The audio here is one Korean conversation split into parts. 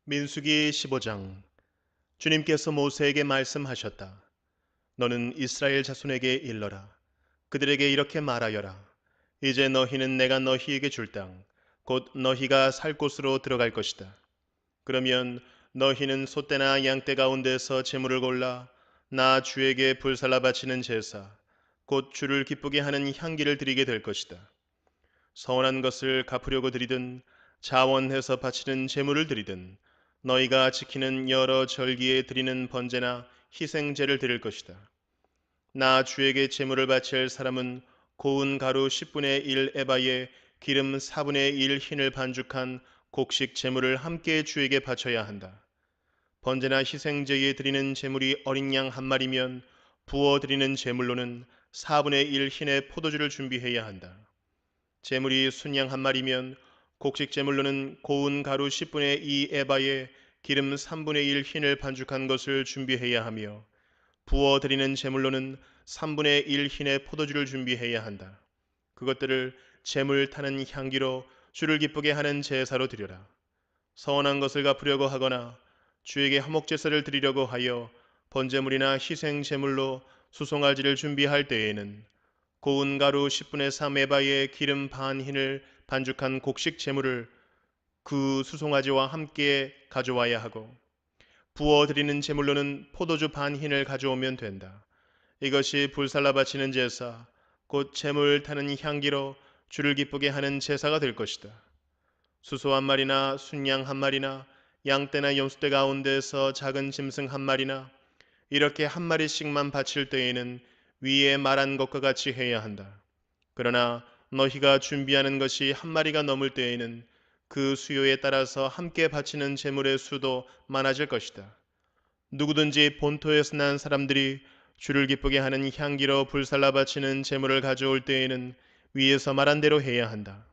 민수기 15장. 주님께서 모세에게 말씀하셨다. 너는 이스라엘 자손에게 일러라. 그들에게 이렇게 말하여라. 이제 너희는 내가 너희에게 줄 땅, 곧 너희가 살 곳으로 들어갈 것이다. 그러면 너희는 소떼나 양떼 가운데서 제물을 골라 나 주에게 불살라 바치는 제사, 곧 주를 기쁘게 하는 향기를 드리게 될 것이다. 서원한 것을 갚으려고 드리든 자원해서 바치는 제물을 드리든 너희가 지키는 여러 절기에 드리는 번제나 희생제를 드릴 것이다. 나 주에게 제물을 바칠 사람은 고운 가루 10분의 1 에바에 기름 4분의 1 흰을 반죽한 곡식 제물을 함께 주에게 바쳐야 한다. 번제나 희생제에 드리는 제물이 어린 양 한 마리면 부어 드리는 제물로는 4분의 1 흰의 포도주를 준비해야 한다. 제물이 순양 한 마리면 곡식 제물로는 고운 가루 10분의 2 에바에 기름 3분의 1 흰을 반죽한 것을 준비해야 하며 부어 드리는 제물로는 3분의 1 흰의 포도주를 준비해야 한다. 그것들을 제물 타는 향기로 주를 기쁘게 하는 제사로 드려라. 서원한 것을 갚으려고 하거나 주에게 화목제사를 드리려고 하여 번제물이나 희생 제물로 수송아지를 준비할 때에는 고운 가루 10분의 3 에바에 기름 반 흰을 반죽한 곡식 제물을 그 수송아지와 함께 가져와야 하고 부어 드리는 제물로는 포도주 반 흰을 가져오면 된다. 이것이 불살라 바치는 제사, 곧 제물 타는 향기로 주를 기쁘게 하는 제사가 될 것이다. 수소 한 마리나 순양 한 마리나 양떼나 염소떼 가운데서 작은 짐승 한 마리나 이렇게 한 마리씩만 바칠 때에는 위에 말한 것과 같이 해야 한다. 그러나 너희가 준비하는 것이 한 마리가 넘을 때에는 그 수요에 따라서 함께 바치는 제물의 수도 많아질 것이다. 누구든지 본토에서 난 사람들이 주를 기쁘게 하는 향기로 불살라 바치는 제물을 가져올 때에는 위에서 말한 대로 해야 한다.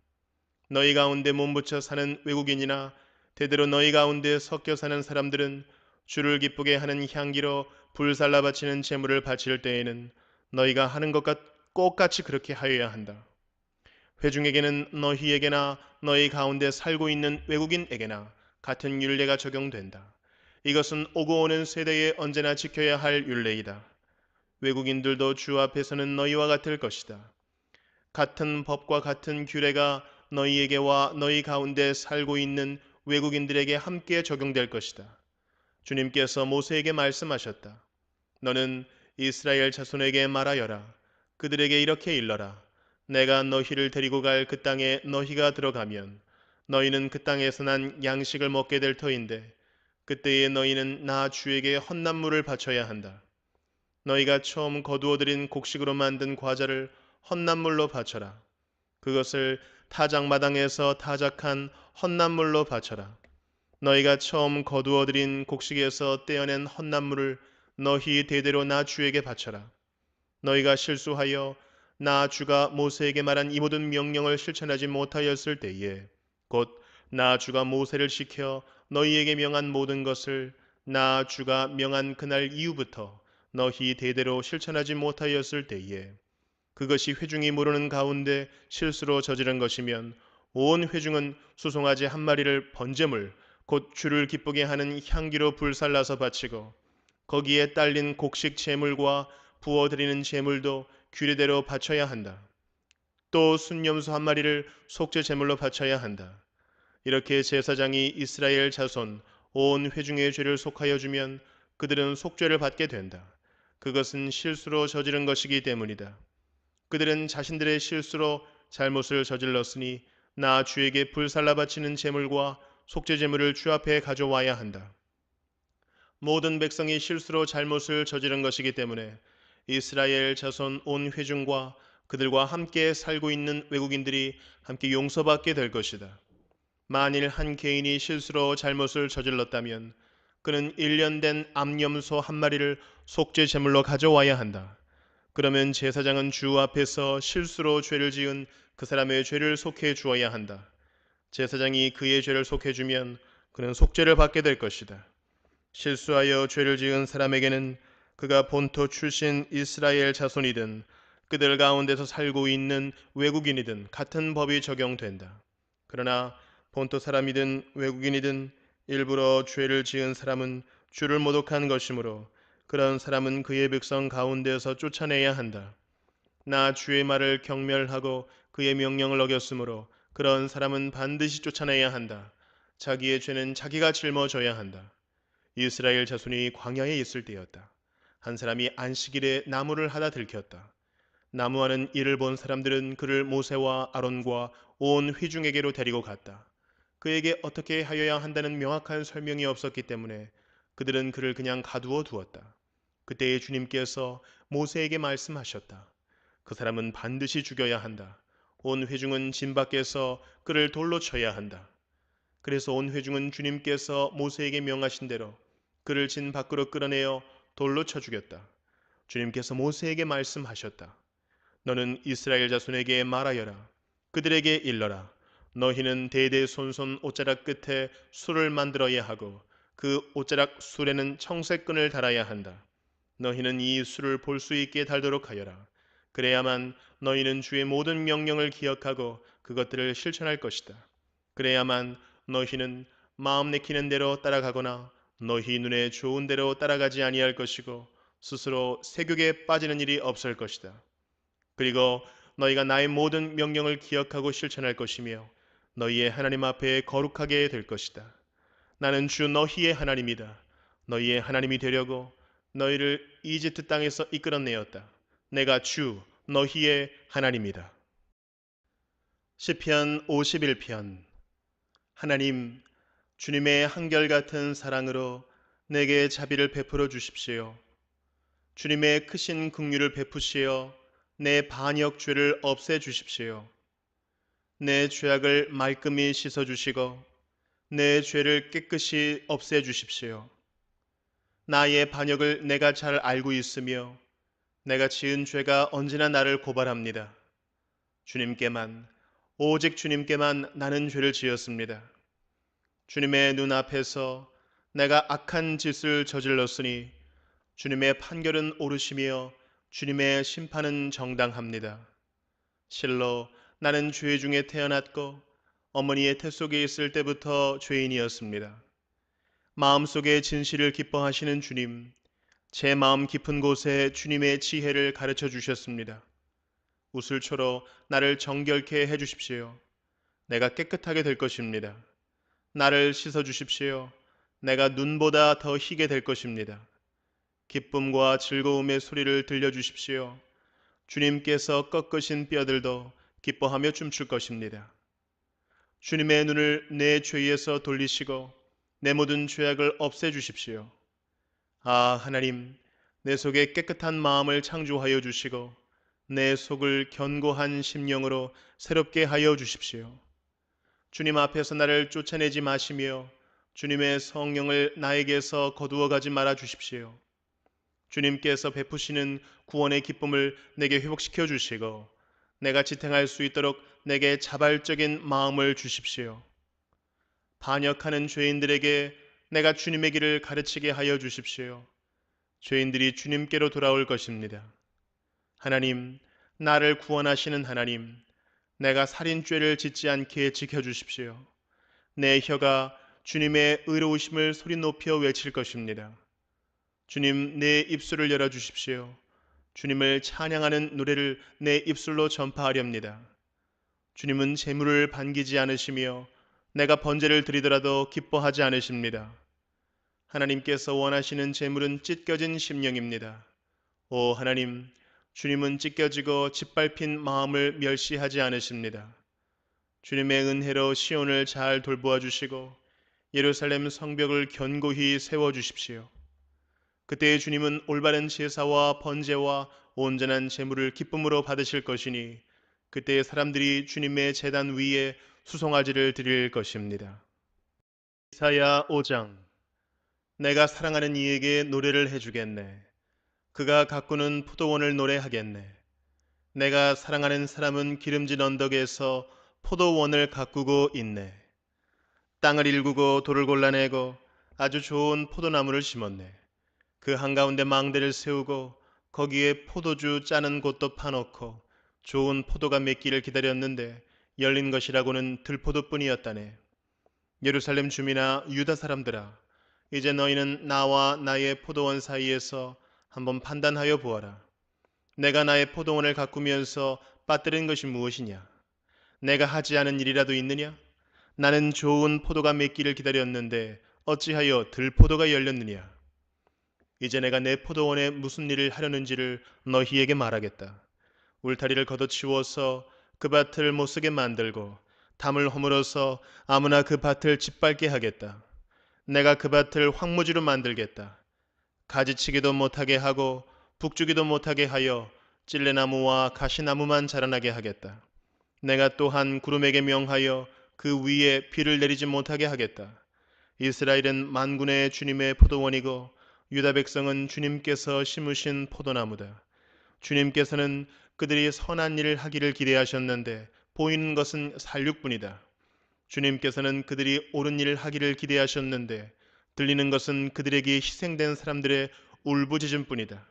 너희 가운데 몸붙여 사는 외국인이나 대대로 너희 가운데 섞여 사는 사람들은 주를 기쁘게 하는 향기로 불살라 바치는 제물을 바칠 때에는 너희가 하는 것과 똑같이 그렇게 하여야 한다. 회중에게는 너희에게나 너희 가운데 살고 있는 외국인에게나 같은 율례가 적용된다. 이것은 오고 오는 세대에 언제나 지켜야 할 율례이다. 외국인들도 주 앞에서는 너희와 같을 것이다. 같은 법과 같은 규례가 너희에게와 너희 가운데 살고 있는 외국인들에게 함께 적용될 것이다. 주님께서 모세에게 말씀하셨다. 너는 이스라엘 자손에게 말하여라. 그들에게 이렇게 일러라. 내가 너희를 데리고 갈 그 땅에 너희가 들어가면 너희는 그 땅에서 난 양식을 먹게 될 터인데 그때에 너희는 나 주에게 헌난물을 바쳐야 한다. 너희가 처음 거두어들인 곡식으로 만든 과자를 헌난물로 바쳐라. 그것을 타작마당에서 타작한 헌난물로 바쳐라. 너희가 처음 거두어들인 곡식에서 떼어낸 헌난물을 너희 대대로 나 주에게 바쳐라. 너희가 실수하여 나 주가 모세에게 말한 이 모든 명령을 실천하지 못하였을 때에 곧 나 주가 모세를 시켜 너희에게 명한 모든 것을 나 주가 명한 그날 이후부터 너희 대대로 실천하지 못하였을 때에 그것이 회중이 모르는 가운데 실수로 저지른 것이면 온 회중은 수송아지 한 마리를 번제물 곧 주를 기쁘게 하는 향기로 불살라서 바치고 거기에 딸린 곡식 제물과 부어드리는 제물도 규례대로 바쳐야 한다. 또 순염소 한 마리를 속죄 제물로 바쳐야 한다. 이렇게 제사장이 이스라엘 자손 온 회중의 죄를 속하여 주면 그들은 속죄를 받게 된다. 그것은 실수로 저지른 것이기 때문이다. 그들은 자신들의 실수로 잘못을 저질렀으니 나 주에게 불살라 바치는 제물과 속죄 제물을 주 앞에 가져와야 한다. 모든 백성이 실수로 잘못을 저지른 것이기 때문에 이스라엘 자손 온 회중과 그들과 함께 살고 있는 외국인들이 함께 용서받게 될 것이다. 만일 한 개인이 실수로 잘못을 저질렀다면 그는 1년 된 암염소 한 마리를 속죄 제물로 가져와야 한다. 그러면 제사장은 주 앞에서 실수로 죄를 지은 그 사람의 죄를 속해 주어야 한다. 제사장이 그의 죄를 속해 주면 그는 속죄를 받게 될 것이다. 실수하여 죄를 지은 사람에게는 그가 본토 출신 이스라엘 자손이든 그들 가운데서 살고 있는 외국인이든 같은 법이 적용된다. 그러나 본토 사람이든 외국인이든 일부러 죄를 지은 사람은 주를 모독한 것이므로 그런 사람은 그의 백성 가운데에서 쫓아내야 한다. 나 주의 말을 경멸하고 그의 명령을 어겼으므로 그런 사람은 반드시 쫓아내야 한다. 자기의 죄는 자기가 짊어져야 한다. 이스라엘 자손이 광야에 있을 때였다. 한 사람이 안식일에 나무를 하다 들켰다. 나무하는 일을 본 사람들은 그를 모세와 아론과 온 회중에게로 데리고 갔다. 그에게 어떻게 하여야 한다는 명확한 설명이 없었기 때문에 그들은 그를 그냥 가두어 두었다. 그때에 주님께서 모세에게 말씀하셨다. 그 사람은 반드시 죽여야 한다. 온 회중은 진 밖에서 그를 돌로 쳐야 한다. 그래서 온 회중은 주님께서 모세에게 명하신 대로 그를 진 밖으로 끌어내어 돌로 쳐 죽였다. 주님께서 모세에게 말씀하셨다. 너는 이스라엘 자손에게 말하여라. 그들에게 일러라. 너희는 대대손손 옷자락 끝에 술을 만들어야 하고 그 옷자락 술에는 청색끈을 달아야 한다. 너희는 이 술을 볼 수 있게 달도록 하여라. 그래야만 너희는 주의 모든 명령을 기억하고 그것들을 실천할 것이다. 그래야만 너희는 마음 내키는 대로 따라가거나 너희 눈에 좋은 대로 따라가지 아니할 것이고 스스로 세욕에 빠지는 일이 없을 것이다. 그리고 너희가 나의 모든 명령을 기억하고 실천할 것이며 너희의 하나님 앞에 거룩하게 될 것이다. 나는 주 너희의 하나님이다. 너희의 하나님이 되려고 너희를 이집트 땅에서 이끌어내었다. 내가 주 너희의 하나님이다. 시편 51편. 하나님, 주님의 한결같은 사랑으로 내게 자비를 베풀어 주십시오. 주님의 크신 긍휼을 베푸시어 내 반역 죄를 없애 주십시오. 내 죄악을 말끔히 씻어 주시고 내 죄를 깨끗이 없애 주십시오. 나의 반역을 내가 잘 알고 있으며 내가 지은 죄가 언제나 나를 고발합니다. 주님께만, 오직 주님께만 나는 죄를 지었습니다. 주님의 눈앞에서 내가 악한 짓을 저질렀으니 주님의 판결은 옳으시며 주님의 심판은 정당합니다. 실로 나는 죄 중에 태어났고 어머니의 태 속에 있을 때부터 죄인이었습니다. 마음속에 진실을 기뻐하시는 주님, 제 마음 깊은 곳에 주님의 지혜를 가르쳐 주셨습니다. 우슬초로 나를 정결케 해 주십시오. 내가 깨끗하게 될 것입니다. 나를 씻어 주십시오. 내가 눈보다 더 희게 될 것입니다. 기쁨과 즐거움의 소리를 들려주십시오. 주님께서 꺾으신 뼈들도 기뻐하며 춤출 것입니다. 주님의 눈을 내 죄에서 돌리시고 내 모든 죄악을 없애주십시오. 아, 하나님, 내 속에 깨끗한 마음을 창조하여 주시고 내 속을 견고한 심령으로 새롭게 하여 주십시오. 주님 앞에서 나를 쫓아내지 마시며 주님의 성령을 나에게서 거두어 가지 말아 주십시오. 주님께서 베푸시는 구원의 기쁨을 내게 회복시켜 주시고 내가 지탱할 수 있도록 내게 자발적인 마음을 주십시오. 반역하는 죄인들에게 내가 주님의 길을 가르치게 하여 주십시오. 죄인들이 주님께로 돌아올 것입니다. 하나님, 나를 구원하시는 하나님, 내가 살인죄를 짓지 않게 지켜주십시오. 내 혀가 주님의 의로우심을 소리 높여 외칠 것입니다. 주님, 내 입술을 열어주십시오. 주님을 찬양하는 노래를 내 입술로 전파하렵니다. 주님은 재물을 반기지 않으시며 내가 번제를 드리더라도 기뻐하지 않으십니다. 하나님께서 원하시는 재물은 찢겨진 심령입니다. 오 하나님, 주님은 찢겨지고 짓밟힌 마음을 멸시하지 않으십니다. 주님의 은혜로 시온을 잘 돌보아 주시고 예루살렘 성벽을 견고히 세워 주십시오. 그때 주님은 올바른 제사와 번제와 온전한 제물을 기쁨으로 받으실 것이니 그때 사람들이 주님의 제단 위에 수송아지를 드릴 것입니다. 이사야 5장. 내가 사랑하는 이에게 노래를 해주겠네. 그가 가꾸는 포도원을 노래하겠네. 내가 사랑하는 사람은 기름진 언덕에서 포도원을 가꾸고 있네. 땅을 일구고 돌을 골라내고 아주 좋은 포도나무를 심었네. 그 한가운데 망대를 세우고 거기에 포도주 짜는 곳도 파놓고 좋은 포도가 맺기를 기다렸는데 열린 것이라고는 들포도뿐이었다네. 예루살렘 주민아 유다 사람들아, 이제 너희는 나와 나의 포도원 사이에서 한번 판단하여 보아라. 내가 나의 포도원을 가꾸면서 빠뜨린 것이 무엇이냐? 내가 하지 않은 일이라도 있느냐? 나는 좋은 포도가 맺기를 기다렸는데 어찌하여 들포도가 열렸느냐? 이제 내가 내 포도원에 무슨 일을 하려는지를 너희에게 말하겠다. 울타리를 걷어치워서 그 밭을 못쓰게 만들고 담을 허물어서 아무나 그 밭을 짓밟게 하겠다. 내가 그 밭을 황무지로 만들겠다. 가지치기도 못하게 하고 북주기도 못하게 하여 찔레나무와 가시나무만 자라나게 하겠다. 내가 또한 구름에게 명하여 그 위에 비를 내리지 못하게 하겠다. 이스라엘은 만군의 주님의 포도원이고 유다 백성은 주님께서 심으신 포도나무다. 주님께서는 그들이 선한 일을 하기를 기대하셨는데 보이는 것은 살육뿐이다. 주님께서는 그들이 옳은 일을 하기를 기대하셨는데 들리는 것은 그들에게 희생된 사람들의 울부짖음뿐이다.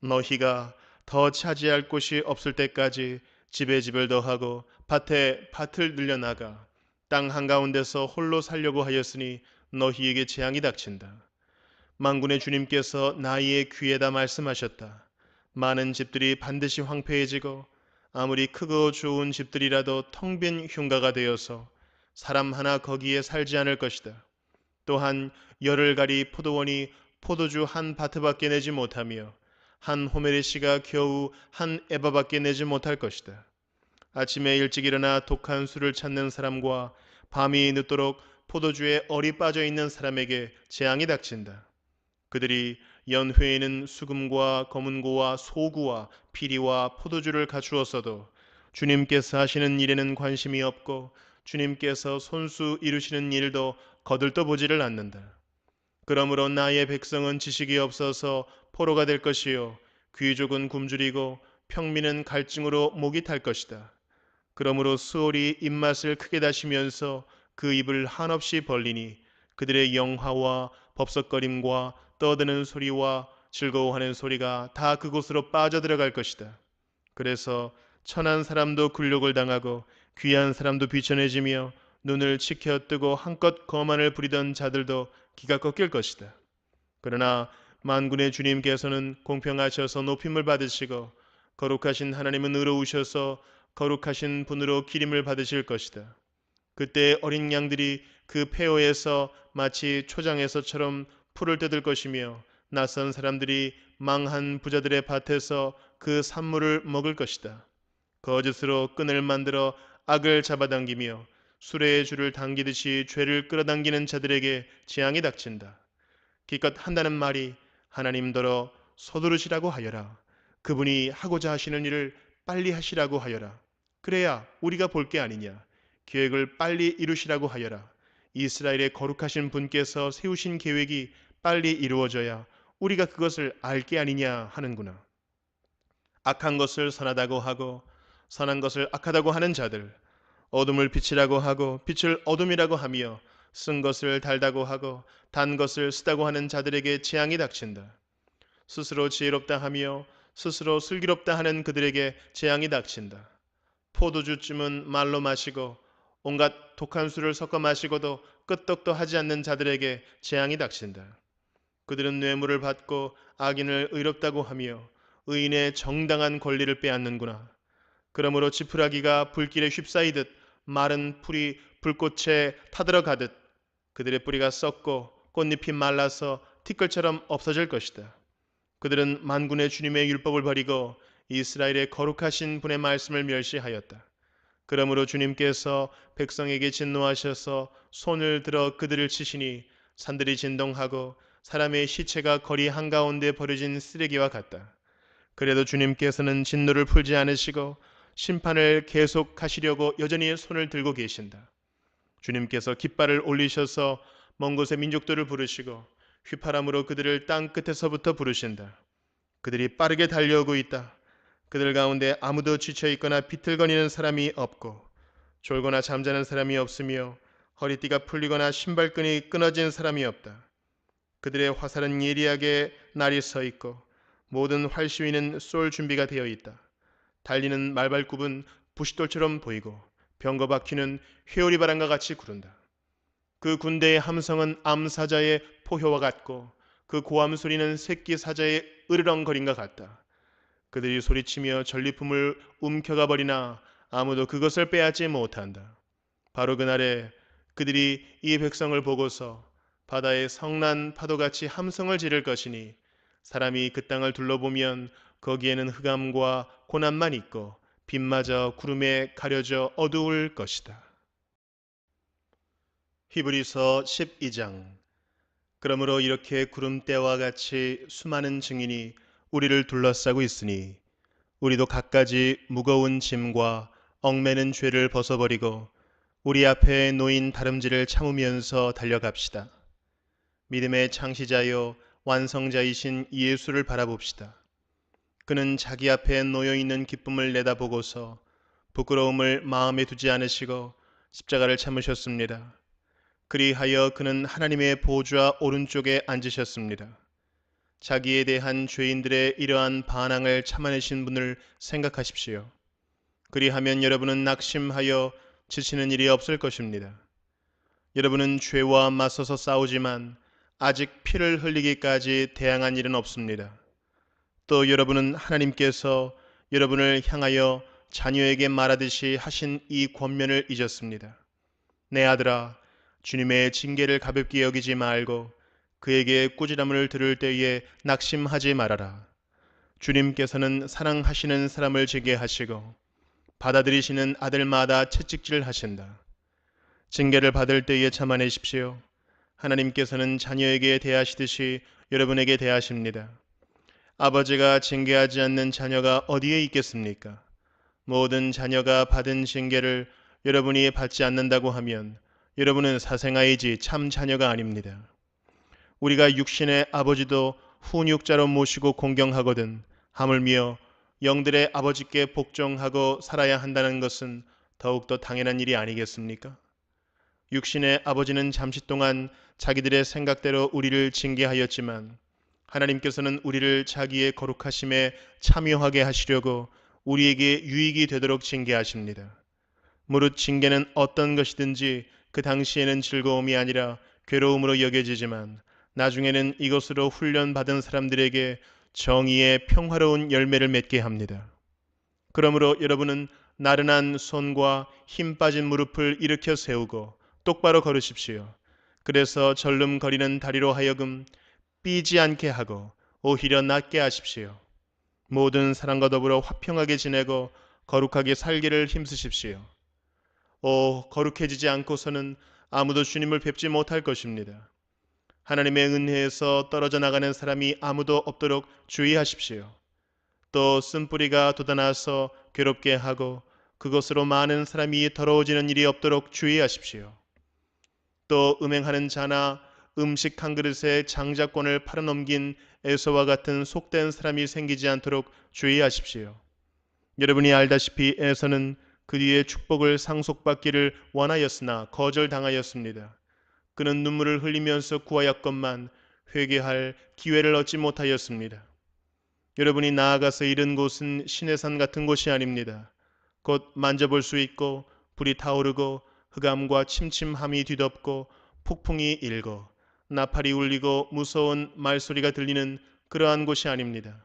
너희가 더 차지할 곳이 없을 때까지 집에 집을 더하고 밭에 밭을 늘려나가 땅 한가운데서 홀로 살려고 하였으니 너희에게 재앙이 닥친다. 만군의 주님께서 나의 귀에다 말씀하셨다. 많은 집들이 반드시 황폐해지고 아무리 크고 좋은 집들이라도 텅 빈 흉가가 되어서 사람 하나 거기에 살지 않을 것이다. 또한 열흘 가리 포도원이 포도주 한 바트밖에 내지 못하며 한 호멜의 씨가 겨우 한 에바밖에 내지 못할 것이다. 아침에 일찍 일어나 독한 술을 찾는 사람과 밤이 늦도록 포도주에 얼이 빠져 있는 사람에게 재앙이 닥친다. 그들이 연회에는 수금과 검은고와 소구와 피리와 포도주를 갖추었어도 주님께서 하시는 일에는 관심이 없고 주님께서 손수 이루시는 일도 거들떠 보지를 않는다. 그러므로 나의 백성은 지식이 없어서 포로가 될 것이요 귀족은 굶주리고 평민은 갈증으로 목이 탈 것이다. 그러므로 수월이 입맛을 크게 다시면서 그 입을 한없이 벌리니 그들의 영화와 법석거림과 떠드는 소리와 즐거워하는 소리가 다 그곳으로 빠져들어갈 것이다. 그래서 천한 사람도 굴욕을 당하고 귀한 사람도 비천해지며 눈을 치켜뜨고 한껏 거만을 부리던 자들도 기가 꺾일 것이다. 그러나 만군의 주님께서는 공평하셔서 높임을 받으시고 거룩하신 하나님은 의로우셔서 거룩하신 분으로 기림을 받으실 것이다. 그때 어린 양들이 그 폐허에서 마치 초장에서처럼 풀을 뜯을 것이며 낯선 사람들이 망한 부자들의 밭에서 그 산물을 먹을 것이다. 거짓으로 끈을 만들어 악을 잡아당기며 수레의 줄을 당기듯이 죄를 끌어당기는 자들에게 재앙이 닥친다. 기껏 한다는 말이 하나님더러 서두르시라고 하여라. 그분이 하고자 하시는 일을 빨리 하시라고 하여라. 그래야 우리가 볼 게 아니냐. 계획을 빨리 이루시라고 하여라. 이스라엘의 거룩하신 분께서 세우신 계획이 빨리 이루어져야 우리가 그것을 알 게 아니냐 하는구나. 악한 것을 선하다고 하고 선한 것을 악하다고 하는 자들, 어둠을 빛이라고 하고 빛을 어둠이라고 하며 쓴 것을 달다고 하고 단 것을 쓰다고 하는 자들에게 재앙이 닥친다. 스스로 지혜롭다 하며 스스로 슬기롭다 하는 그들에게 재앙이 닥친다. 포도주쯤은 말로 마시고 온갖 독한 술을 섞어 마시고도 끄떡도 하지 않는 자들에게 재앙이 닥친다. 그들은 뇌물을 받고 악인을 의롭다고 하며 의인의 정당한 권리를 빼앗는구나. 그러므로 지푸라기가 불길에 휩싸이듯 마른 풀이 불꽃에 타들어가듯 그들의 뿌리가 썩고 꽃잎이 말라서 티끌처럼 없어질 것이다. 그들은 만군의 주님의 율법을 버리고 이스라엘의 거룩하신 분의 말씀을 멸시하였다. 그러므로 주님께서 백성에게 진노하셔서 손을 들어 그들을 치시니 산들이 진동하고 사람의 시체가 거리 한가운데 버려진 쓰레기와 같다. 그래도 주님께서는 진노를 풀지 않으시고 심판을 계속하시려고 여전히 손을 들고 계신다. 주님께서 깃발을 올리셔서 먼 곳의 민족들을 부르시고 휘파람으로 그들을 땅 끝에서부터 부르신다. 그들이 빠르게 달려오고 있다. 그들 가운데 아무도 지쳐 있거나 비틀거리는 사람이 없고 졸거나 잠자는 사람이 없으며 허리띠가 풀리거나 신발끈이 끊어진 사람이 없다. 그들의 화살은 예리하게 날이 서 있고 모든 활시위는 쏠 준비가 되어 있다. 달리는 말발굽은 부싯돌처럼 보이고 병거 바퀴는 회오리 바람과 같이 구른다. 그 군대의 함성은 암사자의 포효와 같고 그 고함 소리는 새끼 사자의 으르렁거림과 같다. 그들이 소리치며 전리품을 움켜가 버리나 아무도 그것을 빼앗지 못한다. 바로 그날에 그들이 이 백성을 보고서 바다의 성난 파도같이 함성을 지를 것이니 사람이 그 땅을 둘러보면 거기에는 흑암과 고난만 있고 빛마저 구름에 가려져 어두울 것이다. 히브리서 12장. 그러므로 이렇게 구름대와 같이 수많은 증인이 우리를 둘러싸고 있으니 우리도 갖가지 무거운 짐과 얽매는 죄를 벗어버리고 우리 앞에 놓인 다름질을 참으면서 달려갑시다. 믿음의 창시자요 완성자이신 예수를 바라봅시다. 그는 자기 앞에 놓여있는 기쁨을 내다보고서 부끄러움을 마음에 두지 않으시고 십자가를 참으셨습니다. 그리하여 그는 하나님의 보좌 오른쪽에 앉으셨습니다. 자기에 대한 죄인들의 이러한 반항을 참아내신 분을 생각하십시오. 그리하면 여러분은 낙심하여 지치는 일이 없을 것입니다. 여러분은 죄와 맞서서 싸우지만 아직 피를 흘리기까지 대항한 일은 없습니다. 또 여러분은 하나님께서 여러분을 향하여 자녀에게 말하듯이 하신 이 권면을 잊었습니다. 내 아들아, 주님의 징계를 가볍게 여기지 말고 그에게 꾸지람을 들을 때에 낙심하지 말아라. 주님께서는 사랑하시는 사람을 징계하시고 받아들이시는 아들마다 채찍질 하신다. 징계를 받을 때에 참아내십시오. 하나님께서는 자녀에게 대하시듯이 여러분에게 대하십니다. 아버지가 징계하지 않는 자녀가 어디에 있겠습니까? 모든 자녀가 받은 징계를 여러분이 받지 않는다고 하면 여러분은 사생아이지 참 자녀가 아닙니다. 우리가 육신의 아버지도 훈육자로 모시고 공경하거든 하물며 영들의 아버지께 복종하고 살아야 한다는 것은 더욱더 당연한 일이 아니겠습니까? 육신의 아버지는 잠시 동안 자기들의 생각대로 우리를 징계하였지만 하나님께서는 우리를 자기의 거룩하심에 참여하게 하시려고 우리에게 유익이 되도록 징계하십니다. 무릇 징계는 어떤 것이든지 그 당시에는 즐거움이 아니라 괴로움으로 여겨지지만 나중에는 이것으로 훈련받은 사람들에게 정의의 평화로운 열매를 맺게 합니다. 그러므로 여러분은 나른한 손과 힘 빠진 무릎을 일으켜 세우고 똑바로 걸으십시오. 그래서 절름거리는 다리로 하여금 삐지 않게 하고 오히려 낫게 하십시오. 모든 사람과 더불어 화평하게 지내고 거룩하게 살기를 힘쓰십시오. 거룩해지지 않고서는 아무도 주님을 뵙지 못할 것입니다. 하나님의 은혜에서 떨어져 나가는 사람이 아무도 없도록 주의하십시오. 또 쓴뿌리가 돋아나서 괴롭게 하고 그것으로 많은 사람이 더러워지는 일이 없도록 주의하십시오. 또 음행하는 자나 음식 한 그릇에 장자권을 팔아넘긴 에서와 같은 속된 사람이 생기지 않도록 주의하십시오. 여러분이 알다시피 에서는 그 뒤에 축복을 상속받기를 원하였으나 거절당하였습니다. 그는 눈물을 흘리면서 구하였건만 회개할 기회를 얻지 못하였습니다. 여러분이 나아가서 이른 곳은 시내산 같은 곳이 아닙니다. 곧 만져볼 수 있고 불이 타오르고 흑암과 침침함이 뒤덮고 폭풍이 일고 나팔이 울리고 무서운 말소리가 들리는 그러한 곳이 아닙니다.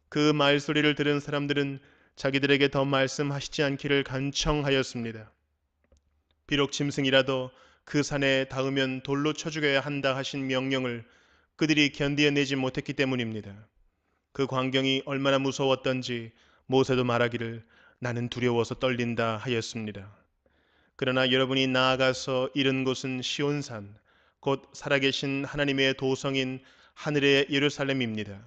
그 말소리를 들은 사람들은 자기들에게 더 말씀하시지 않기를 간청하였습니다. 비록 짐승이라도 그 산에 닿으면 돌로 쳐 죽여야 한다 하신 명령을 그들이 견디어내지 못했기 때문입니다. 그 광경이 얼마나 무서웠던지 모세도 말하기를 나는 두려워서 떨린다 하였습니다. 그러나 여러분이 나아가서 이른 곳은 시온산, 곧 살아계신 하나님의 도성인 하늘의 예루살렘입니다.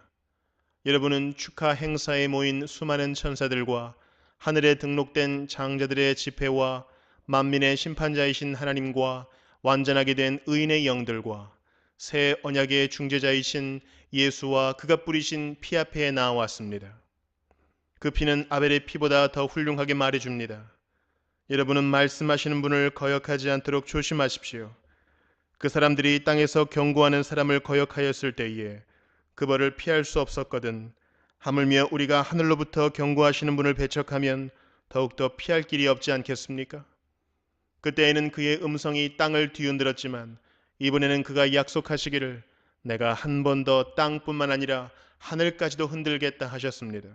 여러분은 축하 행사에 모인 수많은 천사들과 하늘에 등록된 장자들의 집회와 만민의 심판자이신 하나님과 완전하게 된 의인의 영들과 새 언약의 중재자이신 예수와 그가 뿌리신 피 앞에 나왔습니다. 그 피는 아벨의 피보다 더 훌륭하게 말해줍니다. 여러분은 말씀하시는 분을 거역하지 않도록 조심하십시오. 그 사람들이 땅에서 경고하는 사람을 거역하였을 때에 그 벌을 피할 수 없었거든 하물며 우리가 하늘로부터 경고하시는 분을 배척하면 더욱더 피할 길이 없지 않겠습니까? 그때에는 그의 음성이 땅을 뒤흔들었지만 이번에는 그가 약속하시기를 내가 한 번 더 땅뿐만 아니라 하늘까지도 흔들겠다 하셨습니다.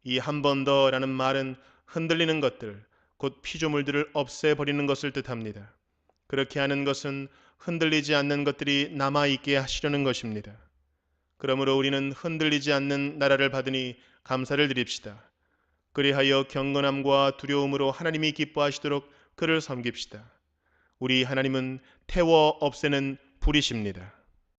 이 한 번 더라는 말은 흔들리는 것들, 곧 피조물들을 없애버리는 것을 뜻합니다. 그렇게 하는 것은 흔들리지 않는 것들이 남아있게 하시려는 것입니다. 그러므로 우리는 흔들리지 않는 나라를 받으니 감사를 드립시다. 그리하여 경건함과 두려움으로 하나님이 기뻐하시도록 그를 섬깁시다. 우리 하나님은 태워 없애는 불이십니다.